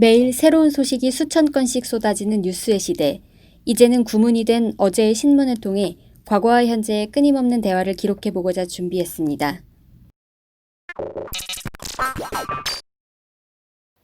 매일 새로운 소식이 수천 건씩 쏟아지는 뉴스의 시대. 이제는 구문이 된 어제의 신문을 통해 과거와 현재의 끊임없는 대화를 기록해보고자 준비했습니다.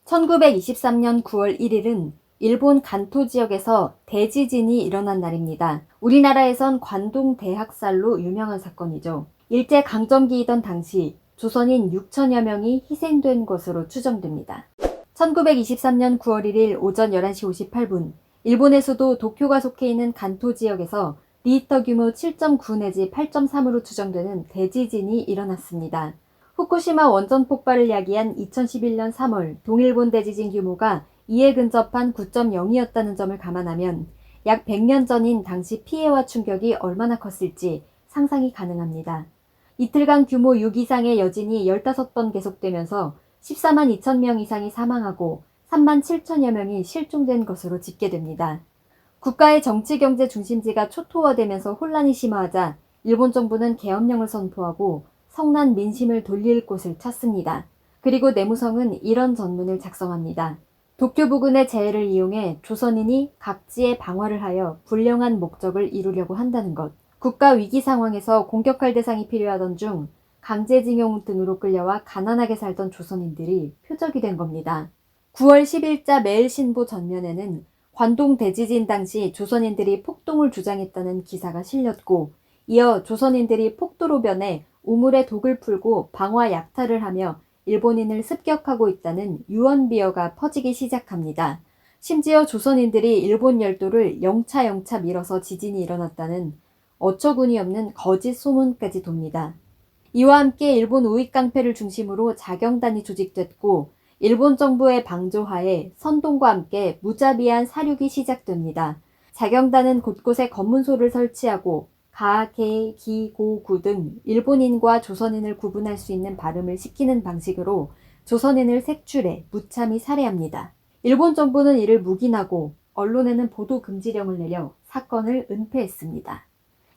1923년 9월 1일은 일본 간토 지역에서 대지진이 일어난 날입니다. 우리나라에선 관동 대학살로 유명한 사건이죠. 일제 강점기이던 당시 조선인 6천여 명이 희생된 것으로 추정됩니다. 1923년 9월 1일 오전 11시 58분, 일본의 수도 도쿄가 속해 있는 간토 지역에서 리히터 규모 7.9 내지 8.3으로 추정되는 대지진이 일어났습니다. 후쿠시마 원전 폭발을 야기한 2011년 3월 동일본 대지진 규모가 이에 근접한 9.0이었다는 점을 감안하면 약 100년 전인 당시 피해와 충격이 얼마나 컸을지 상상이 가능합니다. 이틀간 규모 6 이상의 여진이 15번 계속되면서 14만 2천 명 이상이 사망하고 3만 7천여 명이 실종된 것으로 집계됩니다. 국가의 정치 경제 중심지가 초토화되면서 혼란이 심화하자 일본 정부는 계엄령을 선포하고 성난 민심을 돌릴 곳을 찾습니다. 그리고 내무성은 이런 전문을 작성합니다. 도쿄 부근의 재해를 이용해 조선인이 각지에 방화를 하여 불령한 목적을 이루려고 한다는 것. 국가 위기 상황에서 공격할 대상이 필요하던 중 강제징용 등으로 끌려와 가난하게 살던 조선인들이 표적이 된 겁니다. 9월 10일자 매일신보 전면에는 관동 대지진 당시 조선인들이 폭동을 주장했다는 기사가 실렸고, 이어 조선인들이 폭도로 변해 우물에 독을 풀고 방화 약탈을 하며 일본인을 습격하고 있다는 유언비어가 퍼지기 시작합니다. 심지어 조선인들이 일본 열도를 영차 밀어서 지진이 일어났다는 어처구니 없는 거짓 소문까지 돕니다. 이와 함께 일본 우익깡패를 중심으로 자경단이 조직됐고 일본 정부의 방조하에 선동과 함께 무자비한 사륙이 시작됩니다. 자경단은 곳곳에 검문소를 설치하고 가, 게, 기, 고, 구 등 일본인과 조선인을 구분할 수 있는 발음을 시키는 방식으로 조선인을 색출해 무참히 살해합니다. 일본 정부는 이를 묵인하고 언론에는 보도 금지령을 내려 사건을 은폐했습니다.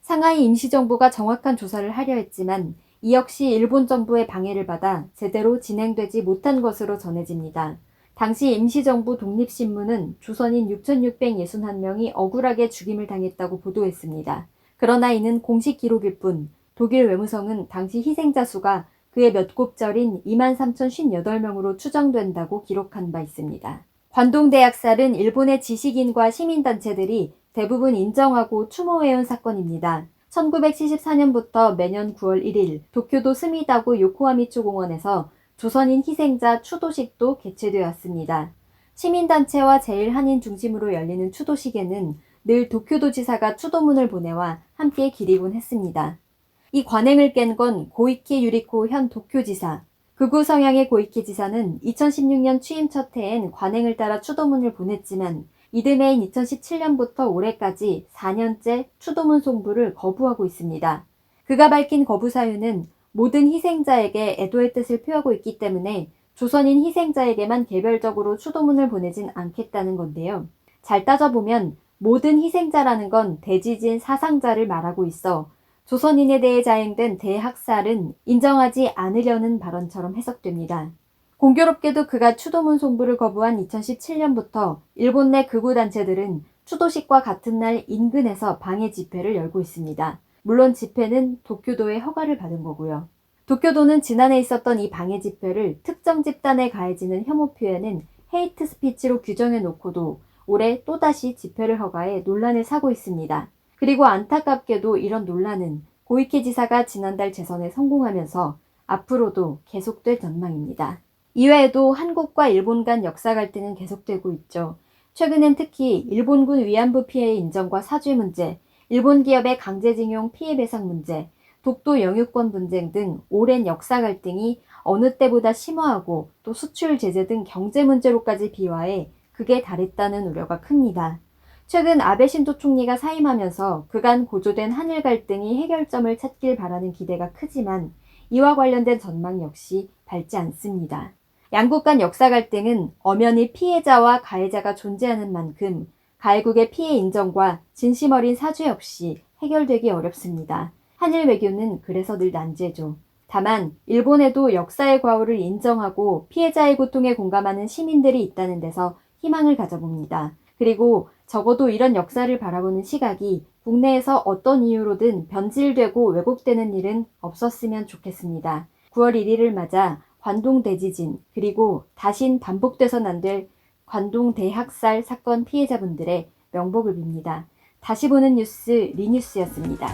상하이 임시정부가 정확한 조사를 하려 했지만 이 역시 일본 정부의 방해를 받아 제대로 진행되지 못한 것으로 전해집니다. 당시 임시정부 독립신문은 조선인 6,661명이 억울하게 죽임을 당했다고 보도했습니다. 그러나 이는 공식 기록일 뿐 독일 외무성은 당시 희생자 수가 그의 몇 곱절인 23,058명으로 추정된다고 기록한 바 있습니다. 관동대학살은 일본의 지식인과 시민단체들이 대부분 인정하고 추모해온 사건입니다. 1974년부터 매년 9월 1일 도쿄도 스미다구 요코하미초 공원에서 조선인 희생자 추도식도 개최되었습니다. 시민단체와 제일한인 중심으로 열리는 추도식에는 늘 도쿄도지사가 추도문을 보내와 함께 기리곤 했습니다. 이 관행을 깬 건 고이케 유리코 현 도쿄지사. 극우 성향의 고이케 지사는 2016년 취임 첫 해엔 관행을 따라 추도문을 보냈지만 이듬해인 2017년부터 올해까지 4년째 추도문 송부를 거부하고 있습니다. 그가 밝힌 거부 사유는 모든 희생자에게 애도의 뜻을 표하고 있기 때문에 조선인 희생자에게만 개별적으로 추도문을 보내진 않겠다는 건데요. 잘 따져보면 모든 희생자라는 건 대지진 사상자를 말하고 있어 조선인에 대해 자행된 대학살은 인정하지 않으려는 발언처럼 해석됩니다. 공교롭게도 그가 추도문 송부를 거부한 2017년부터 일본 내 극우 단체들은 추도식과 같은 날 인근에서 방해 집회를 열고 있습니다. 물론 집회는 도쿄도의 허가를 받은 거고요. 도쿄도는 지난해 있었던 이 방해 집회를 특정 집단에 가해지는 혐오 표현은 헤이트 스피치로 규정해 놓고도 올해 또다시 집회를 허가해 논란을 사고 있습니다. 그리고 안타깝게도 이런 논란은 고이케 지사가 지난달 재선에 성공하면서 앞으로도 계속될 전망입니다. 이외에도 한국과 일본 간 역사 갈등은 계속되고 있죠. 최근엔 특히 일본군 위안부 피해 인정과 사죄 문제, 일본 기업의 강제징용 피해 배상 문제, 독도 영유권 분쟁 등 오랜 역사 갈등이 어느 때보다 심화하고 또 수출 제재 등 경제 문제로까지 비화해 극에 달했다는 우려가 큽니다. 최근 아베 신조 총리가 사임하면서 그간 고조된 한일 갈등이 해결점을 찾길 바라는 기대가 크지만 이와 관련된 전망 역시 밝지 않습니다. 양국 간 역사 갈등은 엄연히 피해자와 가해자가 존재하는 만큼 가해국의 피해 인정과 진심 어린 사죄 없이 해결되기 어렵습니다. 한일 외교는 그래서 늘 난제죠. 다만 일본에도 역사의 과오를 인정하고 피해자의 고통에 공감하는 시민들이 있다는 데서 희망을 가져봅니다. 그리고 적어도 이런 역사를 바라보는 시각이 국내에서 어떤 이유로든 변질되고 왜곡되는 일은 없었으면 좋겠습니다. 9월 1일을 맞아 관동 대지진 그리고 다신 반복돼선 안 될 관동 대학살 사건 피해자분들의 명복을 빕니다. 다시 보는 뉴스 리뉴스였습니다.